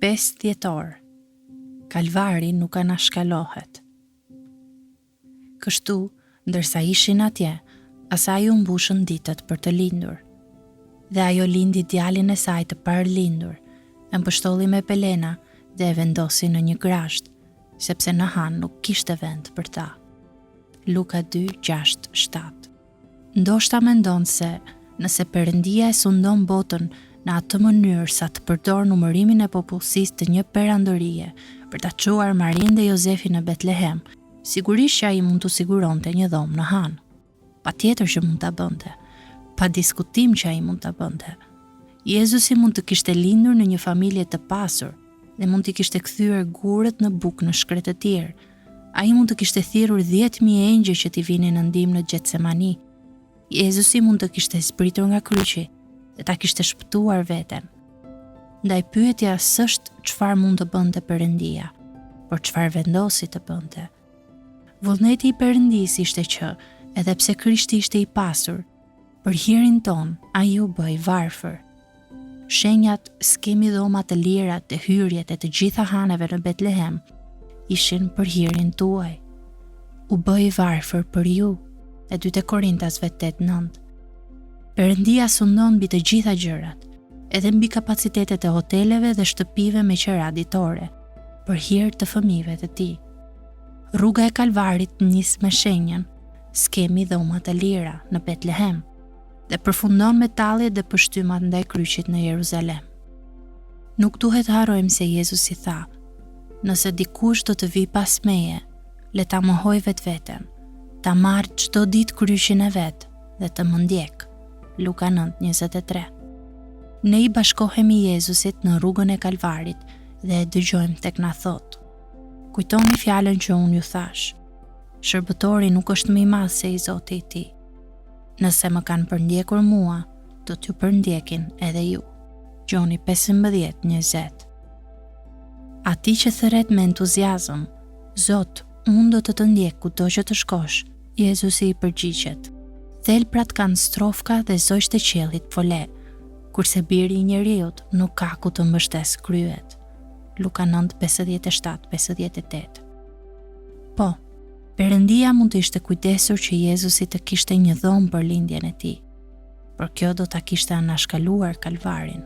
5 dhjetor. Kalvari nuk anashkalohet. Kështu, ndërsa ishin atje, asaj u mbushën ditët për të lindur. Dhe ajo lindi djalin e saj të parë lindur, e mbështolli me pelena dhe e vendosi në një grasht, sepse në Han nuk kishte vend për ta. Luka 2:6-7. Ndoshta mendon se nëse Perëndia e sundon botën në atë mënyrë sa të përdor numërimin e popullsisë të një perandërie për ta çuar Marinë dhe Jozefin në Betlehem, sigurisht që ai mund të siguronte një dhomë në Han. Patjetër që mund ta bënte. Pa diskutim që ai mund ta bënte. Jezusi mund të kishte lindur në një familje të pasur dhe mund t'i kishte kthyer gurët në bukë në shkret të tjerë. Ai mund të kishte thirrur 10.000 engjëj që t'i vinin në ndihmë në Gjetsemani. Jezusi mund të kishte zbritur nga kryqi dhe ta kishte shpëtuar veten. Ndaj pyetja s'është çfarë mund të bënte Perëndia, por çfarë vendosi të bënte. Vullneti i Perëndisë ishte që, edhe pse Krishti ishte i pasur, për hirin ton, ai u bë i varfër. Shenjat, skemi dhoma të lira, të hyrjet e të gjitha haneve në Betlehem ishin për hirin tuaj. U bë i varfër për ju, e 2 Korintasve 8:9. Perëndia sundon mbi të gjitha gjërat, edhe mbi kapacitetet e hoteleve dhe shtëpive me qera ditore, për hir të fëmijëve të tij. Rruga e Kalvarit nis me shenjën, skemi dhoma të lira në Betlehem, dhe përfundon me talljet dhe pështymat ndaj kryqit në Jeruzalem. Nuk duhet harrojmë se Jezusi tha: "Nëse dikush do të vi pas meje, le ta mohoj vetveten, ta marrë çdo ditë kryqin e vet dhe të më ndjek." Luka 9:23. Ne i bashkohemi Jezusit në rrugën e Kalvarit dhe e dëgjojmë tek na thot: "Kujtoni fjalën që unë ju thash, shërbëtori nuk është më i madh se i Zoti i tij. Nëse më kanë përndjekur mua, do t'ju përndjekin edhe ju." Gjoni 15:20. Ati që thëret me entuziazëm: "Zot, unë do të ndjek kudo që të shkosh", Jezusi i përgjigjet: "Thelprat kanë strofka dhe zogj të qiellit fole, kurse biri i njeriut nuk ka ku të mbështes kryet." Luka 9:57-58. Po, Perëndia mund të ishte kujdesur që Jezusi të kishte një dhomë për lindjen e tij, por kjo do ta kishte anashkaluar Kalvarin.